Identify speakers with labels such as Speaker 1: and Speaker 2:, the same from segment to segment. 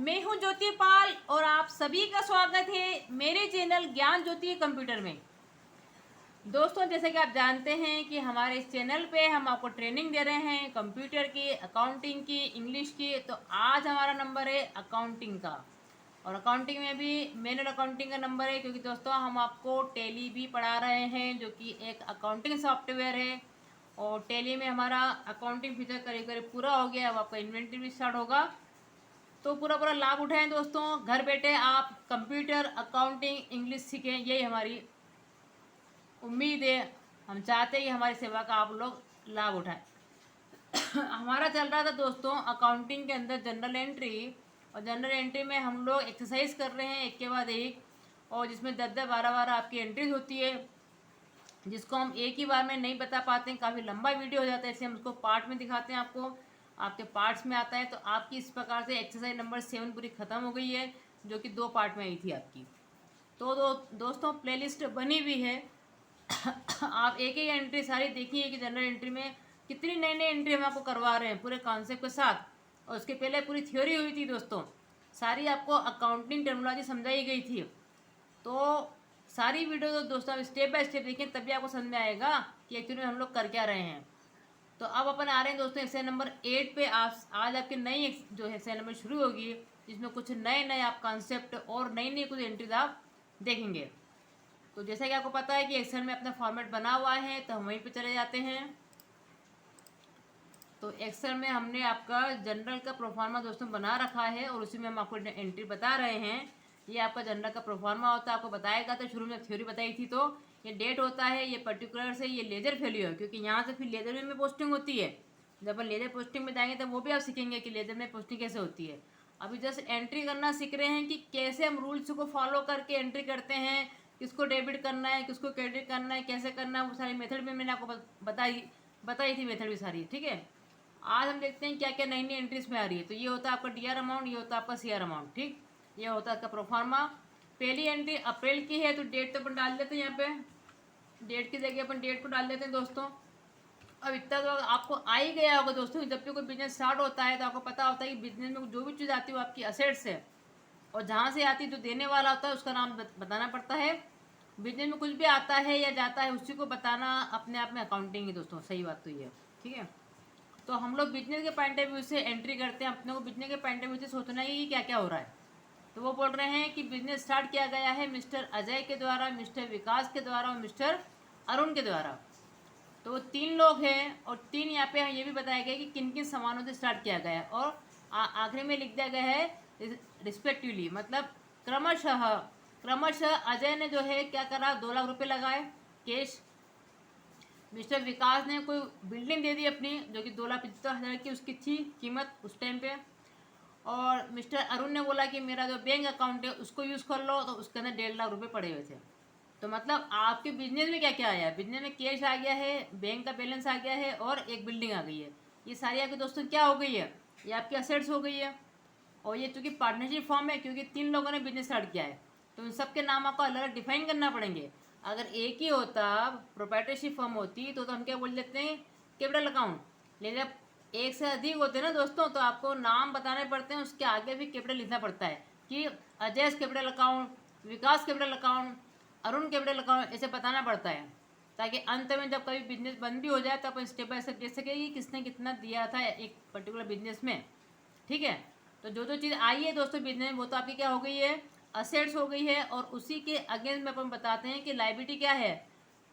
Speaker 1: मैं हूं ज्योति पाल और आप सभी का स्वागत है मेरे चैनल ज्ञान ज्योति कंप्यूटर में। दोस्तों, जैसे कि आप जानते हैं कि हमारे इस चैनल पे हम आपको ट्रेनिंग दे रहे हैं कंप्यूटर की, अकाउंटिंग की, इंग्लिश की। तो आज हमारा नंबर है अकाउंटिंग का, और अकाउंटिंग में भी मैनुअल अकाउंटिंग का नंबर है, क्योंकि दोस्तों हम आपको टैली भी पढ़ा रहे हैं जो कि एक अकाउंटिंग सॉफ्टवेयर है। और टैली में हमारा अकाउंटिंग फीचर करीब करीब पूरा हो गया। अब आपका इन्वेंटरी भी स्टार्ट होगा, तो पूरा पूरा लाभ उठाएं दोस्तों। घर बैठे आप कंप्यूटर, अकाउंटिंग, इंग्लिश सीखें, यही हमारी उम्मीद है। हम चाहते हैं कि हमारी सेवा का आप लोग लाभ उठाएं। हमारा चल रहा था दोस्तों अकाउंटिंग के अंदर जनरल एंट्री, और जनरल एंट्री में हम लोग एक्सरसाइज कर रहे हैं एक के बाद एक, और जिसमें 10-10, 12-12 आपकी एंट्रीज होती है, जिसको हम एक ही बार में नहीं बता पाते हैं। काफ़ी लंबा वीडियो हो जाता है, इसलिए हम उसको पार्ट में दिखाते हैं आपको, आपके पार्ट्स में आता है। तो आपकी इस प्रकार से एक्सरसाइज नंबर 7 पूरी ख़त्म हो गई है, जो कि 2 पार्ट में आई थी आपकी। तो दोस्तों प्लेलिस्ट बनी हुई है। आप एक एक एंट्री सारी देखिए कि जनरल एंट्री में कितनी नई नई एंट्री हम आपको करवा रहे हैं पूरे कॉन्सेप्ट के साथ। और उसके पहले पूरी थ्योरी हुई थी दोस्तों, सारी आपको अकाउंटिंग टर्मिनोलॉजी समझाई गई थी। तो सारी वीडियो तो दोस्तों स्टेप बाय स्टेप देखें, तभी आपको समझ में आएगा कि एक्चुअली में हम लोग कर क्या रहे हैं। तो अब अपन आ रहे हैं दोस्तों एक्सरसाइज नंबर 8 पे। आज आपकी नई जो है एक्सरसाइज नंबर शुरू होगी, जिसमें कुछ नए नए आप कॉन्सेप्ट और नई नई कुछ एंट्रीज आप देखेंगे। तो जैसा कि आपको पता है कि एक्सेल में अपना फॉर्मेट बना हुआ है, तो हम वहीं पे चले जाते हैं। तो एक्सेल में हमने आपका जनरल का प्रोफार्मा दोस्तों बना रखा है, और उसी में हम आपको एंट्री बता रहे हैं। ये आपका जनरल का प्रोफार्मा होता है, आपको बताएगा। तो शुरू में थ्योरी बताई थी, तो ये डेट होता है, ये पर्टिकुलर से ये लेजर फेल्यू है, क्योंकि यहाँ से फिर लेजर में पोस्टिंग होती है। जब अपन लेजर पोस्टिंग में जाएंगे तो वो भी आप सीखेंगे कि लेजर में पोस्टिंग कैसे होती है। अभी जस्ट एंट्री करना सीख रहे हैं कि कैसे हम रूल्स को फॉलो करके एंट्री करते हैं, किसको डेबिट करना है, किसको क्रेडिट करना है, कैसे करना है, वो सारी मेथड में मैंने आपको बताई थी मेथड भी सारी, ठीक है। आज हम देखते हैं क्या क्या नई नई एंट्रीज में आ रही है। तो ये होता है आपका डीआर अमाउंट, ये होता है आपका सीआर अमाउंट, ठीक। ये होता है आपका प्रोफार्मा। पहली एंट्री अप्रैल की है, तो डेट तो अपन डाल देते हैं यहाँ पे। डेट की जगह अपन डेट को डाल देते हैं दोस्तों। अब इतना तो आपको आ ही गया होगा दोस्तों, जब भी कोई बिजनेस स्टार्ट होता है तो आपको पता होता है कि बिजनेस में जो भी चीज़ आती है वो आपकी असेट्स है, और जहाँ से आती है जो देने वाला होता है उसका नाम बताना पड़ता है। बिजनेस में कुछ भी आता है या जाता है उसी को बताना अपने आप में अकाउंटिंग है दोस्तों। सही बात तो ये, ठीक है। तो हम लोग बिजनेस के पॉइंट ऑफ व्यू से एंट्री करते हैं, अपने को बिजनेस के पॉइंट ऑफ व्यू से सोचना ही कि क्या क्या हो रहा है। तो वो बोल रहे हैं कि बिजनेस स्टार्ट किया गया है मिस्टर अजय के द्वारा, मिस्टर विकास के द्वारा और मिस्टर अरुण के द्वारा। तो वो 3 लोग हैं, और 3 यहाँ पे ये भी बताया गया कि किन किन सामानों से स्टार्ट किया गया है, और आखिरी में लिख दिया गया है रिस्पेक्टिवली, मतलब क्रमशः। क्रमशः अजय ने जो है क्या करा, 2 लाख रुपए लगाए कैश। मिस्टर विकास ने कोई बिल्डिंग दे दी अपनी, जो कि 2,75,000 की उसकी थी कीमत उस टाइम पे। और मिस्टर अरुण ने बोला कि मेरा जो बैंक अकाउंट है उसको यूज़ कर लो, तो उसके अंदर 1.5 लाख रुपए पड़े हुए थे। तो मतलब आपके बिजनेस में क्या क्या आया है, बिजनेस में कैश आ गया है, बैंक का बैलेंस आ गया है, और एक बिल्डिंग आ गई है। ये सारी आपके दोस्तों क्या हो गई है, ये आपकी असेट्स हो गई है। और ये चूँकि पार्टनरशिप फॉर्म है, क्योंकि 3 लोगों ने बिजनेस स्टार्ट किया है, तो उन सबके नाम आपको अलग अलग डिफाइन करना पड़ेंगे। अगर एक ही होता, प्रोप्राइटरशिप फॉर्म होती, तो हम क्या बोल देते हैं, कैपिटल अकाउंट। लेकिन जब एक से अधिक होते हैं ना दोस्तों, तो आपको नाम बताने पड़ते हैं, उसके आगे भी कैपिटल लिखना पड़ता है कि Ajay capital account, Vikas capital account, Arun capital account, ऐसे बताना पड़ता है, ताकि अंत में जब कभी बिजनेस बंद भी हो जाए तो अपन स्टेप बाय स्टेप देख सके कि किसने कितना दिया था एक पर्टिकुलर बिजनेस में, ठीक है। तो जो जो चीज़ आई है दोस्तों बिजनेस में, वो तो आपकी क्या हो गई है, असेट्स हो गई है। और उसी के अगेंस्ट में अपन बताते हैं कि लाइबिलिटी क्या है,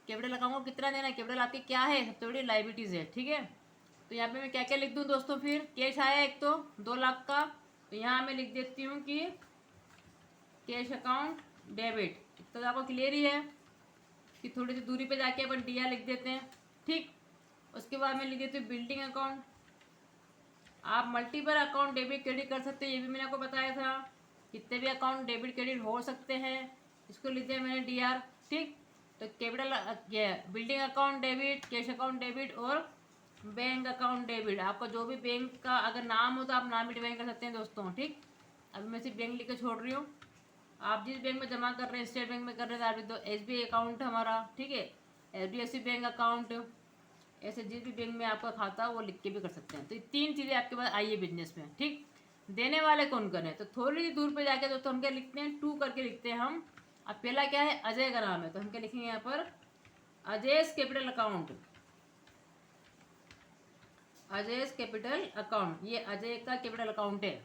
Speaker 1: कैपिटल अकाउंट को कितना देना है, कैपिटल आपकी क्या है, सबसे बड़ी लाइबिलिटीज़ है, ठीक है। तो यहाँ पे मैं क्या क्या लिख दूँ दोस्तों, फिर कैश आया एक तो 2 लाख का, तो यहाँ मैं लिख देती हूँ कि कैश अकाउंट डेबिट। तो आपको क्लियर ही है कि थोड़ी सी दूरी पे जाके अपन डी लिख देते हैं, ठीक। उसके बाद मैं लिख देती हूँ बिल्डिंग अकाउंट। आप मल्टीपल अकाउंट डेबिट क्रेडिट कर सकते हैं, ये भी मैंने आपको बताया था, कितने भी अकाउंट डेबिट क्रेडिट हो सकते हैं। इसको लिख दिया मैंने डी, ठीक। तो capital building account debit, cash account debit, और बैंक अकाउंट डेबिट। आपका जो भी बैंक का अगर नाम हो तो आप नाम भी डिफाइन कर सकते हैं दोस्तों, ठीक। अभी मैं सिर्फ बैंक लिख के छोड़ रही हूँ। आप जिस बैंक में जमा कर रहे हैं, स्टेट बैंक में कर रहे हैं, आप तो SBI अकाउंट हमारा, ठीक है, HDFC बैंक अकाउंट, ऐसे जिस भी बैंक में आपका खाता हो वो लिख के भी कर सकते हैं। तो ये 3 चीज़ें आपके पास आई है बिजनेस में, ठीक। देने वाले कौन कौन है, तो थोड़ी सी दूर पे जाके दोस्तों हम क्या लिखते हैं, 2 करके लिखते हैं हम। अब पहला क्या है, अजय का नाम है, तो हम क्या लिखेंगे यहाँ पर, अजयस कैपिटल अकाउंट, अजयस कैपिटल अकाउंट, ये अजय का कैपिटल अकाउंट है।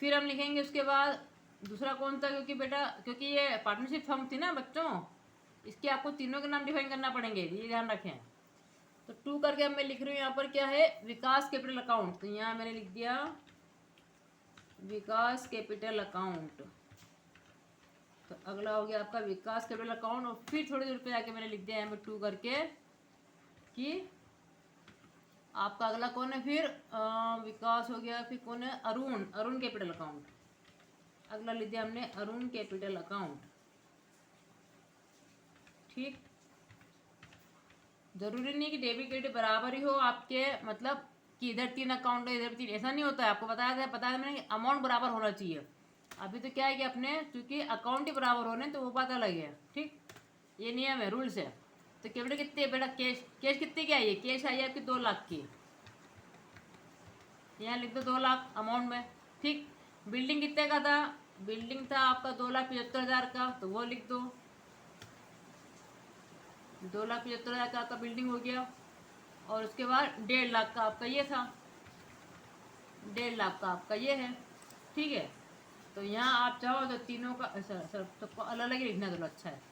Speaker 1: फिर हम लिखेंगे उसके बाद दूसरा कौन सा, क्योंकि बेटा क्योंकि ये पार्टनरशिप फर्म थी ना बच्चों, इसके आपको तीनों के नाम डिफाइन करना पड़ेंगे, ये ध्यान रखें। तो 2 करके अब मैं लिख रही हूँ यहाँ पर क्या है, विकास कैपिटल अकाउंट, तो यहाँ मैंने लिख दिया विकास कैपिटल अकाउंट। तो अगला हो गया आपका विकास कैपिटल अकाउंट, और फिर थोड़ी देर पे जाके मैंने लिख दिया यहाँ पर 2 करके कि आपका अगला कौन है, फिर विकास हो गया, फिर कौन है, अरुण, अरुण कैपिटल अकाउंट। अगला लिख दिया हमने अरुण कैपिटल अकाउंट। ठीक, जरूरी नहीं कि डेबिट क्रेडिट बराबर ही हो आपके, मतलब कि इधर 3 अकाउंट है इधर 3, ऐसा नहीं होता है। आपको बताया मैंने कि अमाउंट बराबर होना चाहिए। अभी तो क्या है कि अपने क्योंकि अकाउंट ही बराबर होने तो वो बात अलग है। ठीक, ये नियम है, रूल्स है। तो कैपिटल कितने बेटा, कैश, कैश कितने की आई है, कैश आई है आपकी 2 लाख की, यहाँ लिख दो 2 लाख अमाउंट में। ठीक, बिल्डिंग कितने का था, बिल्डिंग था आपका 2,75,000 का, तो वो लिख दो 2,75,000 का आपका बिल्डिंग हो गया। और उसके बाद 1.5 लाख का आपका ये था, 1.5 लाख का आपका ये है। ठीक है, तो यहाँ आप चाहो तो तीनों का सबको अलग अलग ही लिखना, तो अच्छा है।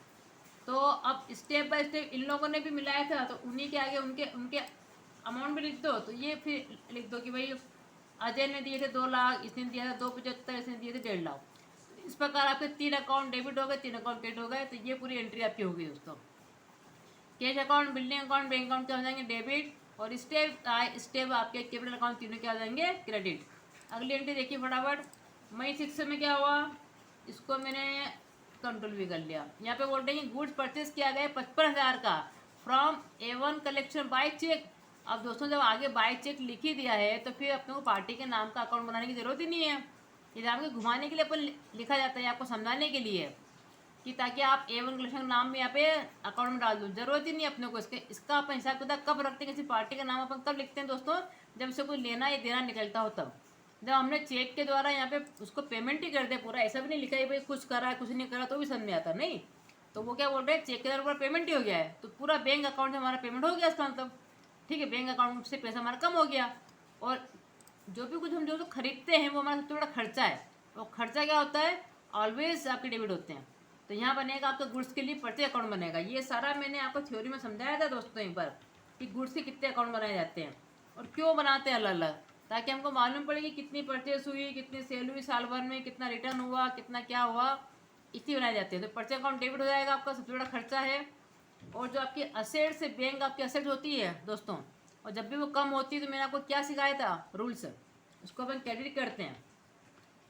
Speaker 1: तो अब स्टेप बाय स्टेप इन लोगों ने भी मिलाया था, तो उन्हीं के आगे उनके उनके अमाउंट भी लिख दो। तो ये फिर लिख दो कि भाई अजय ने दिए थे 2 लाख, इसने दिया था 275, इसने दिए थे 1.5 लाख। इस प्रकार आपके 3 अकाउंट डेबिट हो गए, 3 अकाउंट क्रेडिट हो गए। तो ये पूरी एंट्री आपकी होगी दोस्तों। Cash account, building account, bank account क्या हो जाएंगे डेबिट, और स्टेप बाय स्टेप आपके कैपिटल अकाउंट तीनों क्या हो जाएंगे क्रेडिट। अगली एंट्री देखिए फटाफट, मई 6 में क्या हुआ, इसको मैंने कंट्रोल भी कर लिया। यहाँ पे बोल रहे हैं गुड्स परचेज किया गया 55,000 का from A1 collection bye check. अब दोस्तों जब आगे बाय चेक लिख ही दिया है तो फिर अपने को पार्टी के नाम का अकाउंट बनाने की जरूरत ही नहीं है। ये आपके घुमाने के लिए अपन लिखा जाता है, आपको समझाने के लिए कि ताकि आप A1 कलेक्शन नाम में यहाँ पे अकाउंट में डाल दो। जरूरत ही नहीं है अपने को इसका अपन हिसाब किताब कब रखते हैं, किसी पार्टी का नाम अपन कब लिखते हैं दोस्तों, जब से कोई लेना या देना निकलता हो तब। जब हमने चेक के द्वारा यहाँ पे उसको पेमेंट ही कर दे पूरा, ऐसा भी नहीं लिखा है भाई कुछ करा कुछ नहीं करा तो भी समझ में आता नहीं। तो वो क्या बोल रहे हैं, चेक के द्वारा पूरा पेमेंट ही हो गया है, तो पूरा बैंक अकाउंट से हमारा पेमेंट हो गया इसका मतलब। ठीक है, बैंक अकाउंट से पैसा हमारा कम हो गया। और जो भी कुछ हम जो खरीदते हैं वो हमारा सबसे बड़ा खर्चा है। और खर्चा क्या होता है, ऑलवेज आपके डेबिट होते हैं। तो यहाँ बनेगा आपका गुड्स के लिए परचेज अकाउंट बनेगा। ये सारा मैंने आपको थ्योरी में समझाया था दोस्तों एक बार कि गुड्स के कितने अकाउंट बनाए जाते हैं और क्यों बनाते हैं अलग अलग, ताकि हमको मालूम पड़े कि कितनी परचेस हुई, कितनी सेल हुई साल भर में, कितना रिटर्न हुआ, कितना क्या हुआ, इसलिए बनाए जाते हैं। तो परचेज अकाउंट डेबिट हो जाएगा, आपका सबसे बड़ा खर्चा है। और जो आपकी असेट से बैंक आपकी असेट होती है दोस्तों, और जब भी वो कम होती है तो मैंने आपको क्या सिखाया था रूल्स, उसको अपन क्रेडिट करते हैं।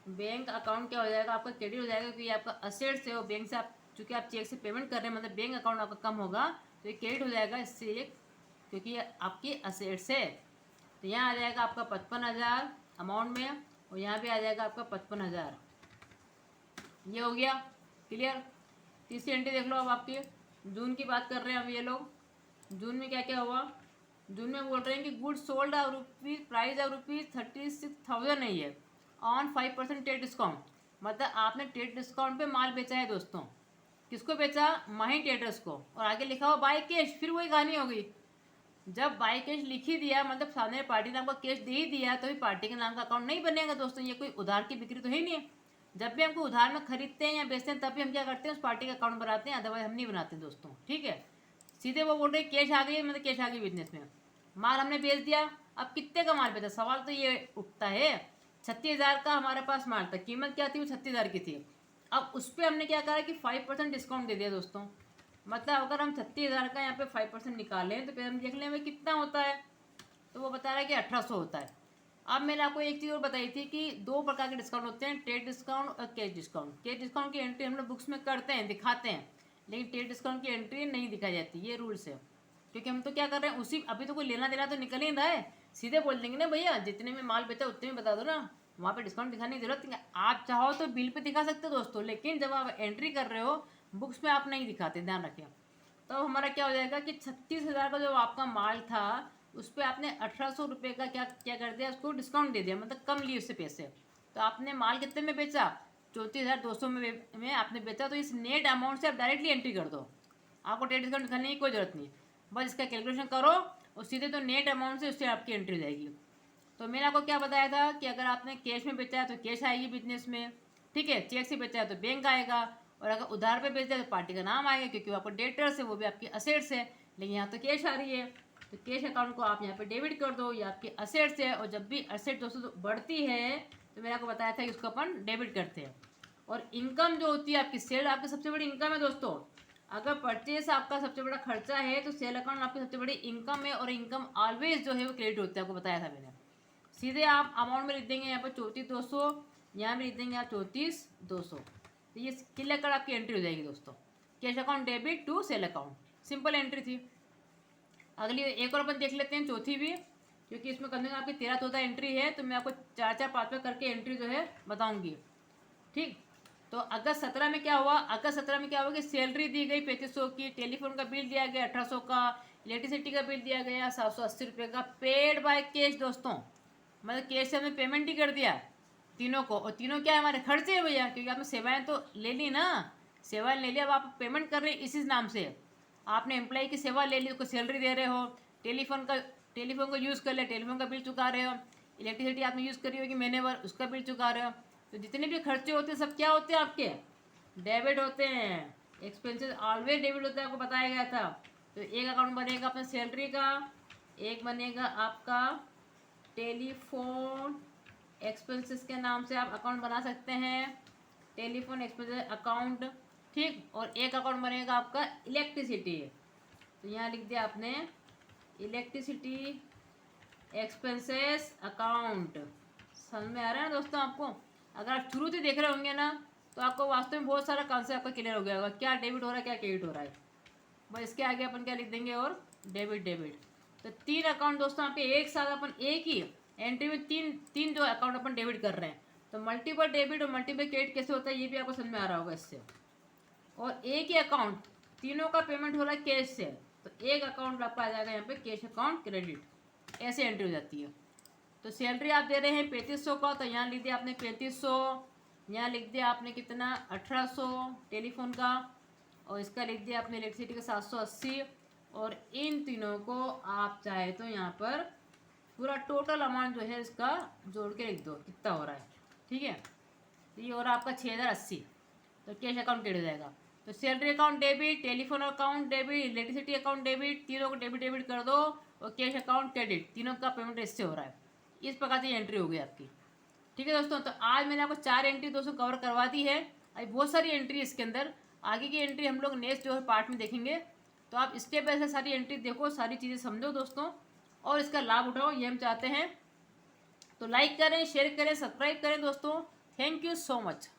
Speaker 1: बैंक अकाउंट क्या हो जाएगा आपका क्रेडिट हो जाएगा, क्योंकि आपका असेट से और बैंक से आप चूँकि आप चेक से पेमेंट कर रहे हैं, मतलब बैंक अकाउंट आपका कम होगा तो ये क्रेडिट हो जाएगा इससे, क्योंकि ये आपकी असेट से। तो यहाँ आ जाएगा आपका 55,000 अमाउंट में, और यहाँ भी आ जाएगा आपका 55,000। ये हो गया क्लियर। तीसरी एंट्री देख लो अब आपकी, जून की बात कर रहे हैं अब ये लोग। जून में क्या क्या हुआ, जून में बोल रहे हैं कि goods sold off rupees price of ₹36,000 नहीं है ऑन 5% ट्रेड डिस्काउंट। मतलब आपने ट्रेड डिस्काउंट पे माल बेचा है दोस्तों। किसको बेचा, माही ट्रेडर्स को। और आगे लिखा हुआ बाय कैश, फिर वही कहानी हो गई। जब बाय कैश लिख ही दिया मतलब सामने पार्टी ने आपको कैश दे ही दिया, तो भी पार्टी के नाम का अकाउंट नहीं बनेगा दोस्तों। ये कोई उधार की बिक्री तो है ही नहीं है। जब भी हमको उधार में खरीदते हैं या बेचते हैं तब भी हम क्या करते हैं, उस पार्टी का अकाउंट बनाते हैं, अदरवाइज हम नहीं बनाते दोस्तों। ठीक है, सीधे वो बोल रहे कैश आ गई, मतलब कैश आ गई बिजनेस में, माल हमने बेच दिया। अब कितने का माल बेचा, सवाल तो ये उठता है। 36,000 का हमारे पास माल था, कीमत क्या थी, वो 36,000 की थी। अब उस पर हमने क्या करा कि 5% डिस्काउंट दे दिया दोस्तों। मतलब अगर हम 36,000 का यहाँ पे 5% निकालें तो फिर हम देख लें भाई कितना होता है, तो वो बता रहा है कि 1,800 होता है। अब मैंने आपको एक चीज़ और बताई थी कि 2 प्रकार के डिस्काउंट होते हैं, ट्रेड डिस्काउंट और कैश डिस्काउंट। कैश डिस्काउंट की एंट्री हम लोग बुक्स में करते हैं, दिखाते हैं, लेकिन ट्रेड डिस्काउंट की एंट्री नहीं दिखाई जाती, ये रूल्स है। क्योंकि हम तो क्या कर रहे हैं, उसी अभी तो कोई लेना देना तो निकल ही रहा है, सीधे बोल देंगे ना भैया जितने में माल बेचा उतने में बता दो ना, वहाँ पे डिस्काउंट दिखाने की जरूरत नहीं है। आप चाहो तो बिल पे दिखा सकते हो दोस्तों, लेकिन जब आप एंट्री कर रहे हो बुक्स में आप नहीं दिखाते, ध्यान रखें। तो हमारा क्या हो जाएगा कि 36,000 का जो आपका माल था उस पर आपने 1800 रुपये का क्या क्या कर दिया, उसको डिस्काउंट दे दिया, मतलब कम लिए उससे पैसे। तो आपने माल कितने में बेचा, 34,200 में आपने बेचा। तो इस नेट अमाउंट से आप डायरेक्टली एंट्री कर दो, आपको टेट डिस्काउंट करने की कोई ज़रूरत नहीं। बस इसका कैलकुलेशन करो और सीधे तो नेट अमाउंट से उससे आपकी एंट्री हो जाएगी। तो मैंने आपको क्या बताया था कि अगर आपने कैश में बेचा है तो कैश आएगी बिजनेस में, ठीक है। चेक से बेचा है तो बैंक आएगा, और अगर उधार पे बेचा है तो पार्टी का नाम आएगा, क्योंकि वो आपको डेटर्स है, वो भी आपकी असेट्स है। लेकिन यहाँ तो कैश आ रही है, तो कैश अकाउंट को आप यहाँ पे डेबिट कर दो, ये आपकी असेट्स है। और जब भी असेट दोस्तों बढ़ती है तो मैंने आपको बताया था कि उसको अपन डेबिट करते हैं। और इनकम जो होती है आपकी, सेल आपकी सबसे बड़ी इनकम है दोस्तों। अगर परचेस आपका सबसे बड़ा खर्चा है तो सेल अकाउंट आपकी सबसे बड़ी इनकम है, और इनकम ऑलवेज जो है वो क्रेडिट होता है, आपको बताया था मैंने। सीधे आप अमाउंट में लिख देंगे यहाँ पर 34,200, यहाँ में लिख देंगे आप 34,200। तो ये क्लियर कर आपकी एंट्री हो जाएगी दोस्तों, cash account debit to sale account. Simple entry थी। अगली एक और अपन देख लेते हैं, चौथी भी, क्योंकि इसमें कम से कम आपकी 13-14 एंट्री है, तो मैं आपको 4-4 5 करके एंट्री जो है बताऊंगी, ठीक। तो अगस्त 17 में क्या हुआ, अगस्त 17 में क्या हुआ कि सैलरी दी गई 3500 की, टेलीफोन का बिल दिया गया 1800 का, इलेक्ट्रिसिटी का बिल दिया गया 780 रुपये का, पेड बाय कैश दोस्तों, मतलब कैश से हमने पेमेंट ही कर दिया तीनों को। और तीनों क्या है, हमारे खर्चे है भैया, क्योंकि आपने सेवाएं तो ले ली ना, सेवाएं ले ली, अब आप पेमेंट कर रहे हैं इसी नाम से। आपने एम्प्लॉय की सेवा ले ली, उसको सैलरी दे रहे हो, टेलीफोन को यूज़ कर लिया, टेलीफोन का बिल चुका रहे हो, इलेक्ट्रिसिटी आपने यूज़ करी होगी महीने भर, उसका बिल चुका रहे हो। तो जितने भी खर्चे होते हैं सब क्या होते हैं, आपके डेबिट होते हैं। एक्सपेंसेस ऑलवेज डेबिट होते हैं, आपको बताया गया था। तो एक अकाउंट बनेगा अपने सैलरी का, एक बनेगा आपका टेलीफोन एक्सपेंसेस के नाम से आप अकाउंट बना सकते हैं, टेलीफोन एक्सपेंसेस अकाउंट, ठीक। और एक अकाउंट बनेगा आपका इलेक्ट्रिसिटी, तो यहाँ लिख दिया आपने इलेक्ट्रिसिटी एक्सपेंसेस अकाउंट। समझ में आ रहा है ना दोस्तों आपको? अगर आप शुरू से देख रहे होंगे ना तो आपको वास्तव में बहुत सारा कॉन्सेप्ट आपका क्लियर हो गया होगा, क्या डेबिट हो रहा है क्या क्रेडिट हो रहा है। बस इसके आगे अपन क्या लिख देंगे, और डेबिट। तो 3 अकाउंट दोस्तों आपके एक साथ अपन एक ही एंट्री में तीन जो अकाउंट अपन डेबिट कर रहे हैं। तो मल्टीपल डेबिट और मल्टीपल क्रेडिट कैसे होता है ये भी आपको समझ में आ रहा होगा इससे। और एक ही अकाउंट तीनों का पेमेंट हो रहा है कैश से, तो एक अकाउंट आपका आ जाएगा यहाँ पे कैश अकाउंट क्रेडिट, ऐसे एंट्री हो जाती है। तो सैलरी आप दे रहे हैं 3500 का, तो यहाँ लिख दिया आपने 3500, यहाँ लिख दिया आपने कितना 1800 टेलीफोन का, और इसका लिख दिया आपने इलेक्ट्रिसिटी का 780। और इन तीनों को आप चाहे तो यहाँ पर पूरा टोटल अमाउंट जो है इसका जोड़ के लिख दो कितना हो रहा है, ठीक है। तो ये हो रहा है आपका 6080, तो कैश अकाउंट क्रेडिट हो जाएगा। तो salary account debit, telephone account debit, electricity account debit, तीनों को डेबिट कर दो, और कैश अकाउंट क्रेडिट, तीनों का पेमेंट इससे हो रहा है। इस प्रकार से एंट्री हो गई आपकी, ठीक है दोस्तों। तो आज मैंने आपको 4 एंट्री दोस्तों कवर करवा दी है। अभी बहुत सारी एंट्री इसके अंदर, आगे की एंट्री हम लोग नेक्स्ट जो है पार्ट में देखेंगे। तो आप स्टेप बाय स्टेप सारी एंट्री देखो, सारी चीज़ें समझो दोस्तों, और इसका लाभ उठाओ, ये हम चाहते हैं। तो लाइक करें, शेयर करें, सब्सक्राइब करें दोस्तों। Thank you so much.